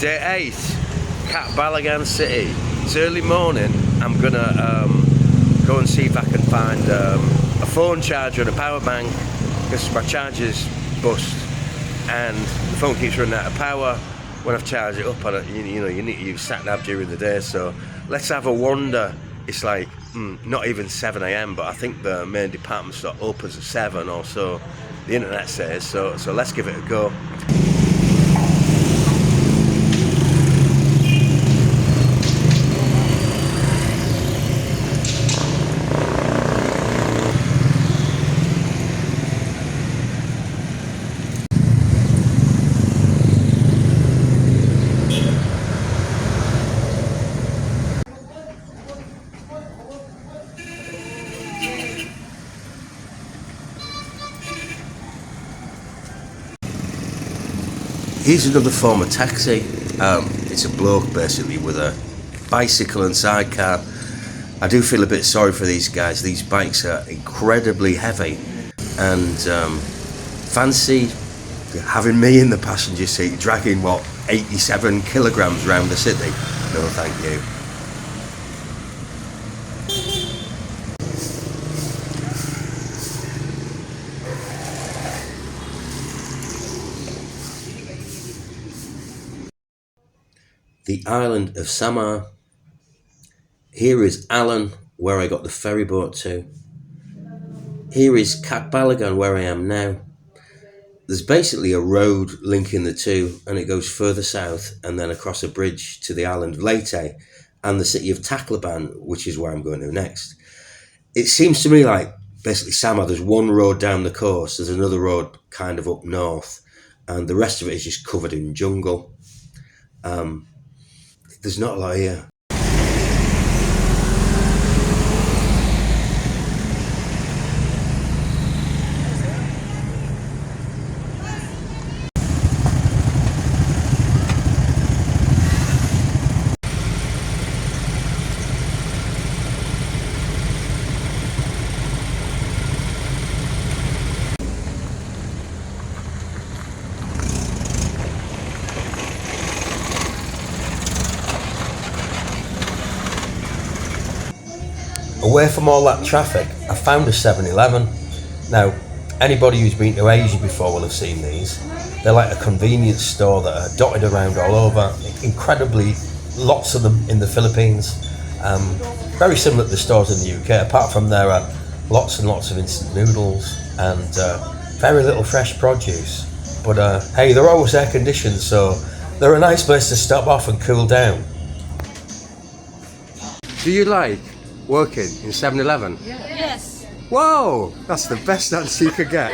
Day 8, Catbalogan City. It's early morning. I'm gonna go and see if I can find a phone charger and a power bank because my charger's bust and the phone keeps running out of power. When I've charged it up, you need to use sat-nav during the day. So let's have a wander. It's like not even 7 AM, but I think the main department store opens at 7 or so. The internet says so. So let's give it a go. Here's another form of taxi. It's a bloke basically with a bicycle and sidecar. I do feel a bit sorry for these guys. These bikes are incredibly heavy, and fancy having me in the passenger seat dragging 87 kilograms around the city. No, thank you. The island of Samar. Here is Alan, where I got the ferry boat to. Here is Catbalogan, where I am now. There's basically a road linking the two, and it goes further south and then across a bridge to the island of Leyte and the city of Tacloban, which is where I'm going to next. It seems to me like basically Samar, there's one road down the coast, there's another road kind of up north, and the rest of it is just covered in jungle. There's not a lot here. Away from all that traffic, I found a 7-Eleven. Now, anybody who's been to Asia before will have seen these. They're like a convenience store that are dotted around all over. Incredibly, lots of them in the Philippines. Very similar to the stores in the UK. Apart from there are lots and lots of instant noodles and very little fresh produce. But hey, they're always air conditioned, so they're a nice place to stop off and cool down. Do you like working in 7-Eleven? Yes. Whoa, that's the best answer you could get.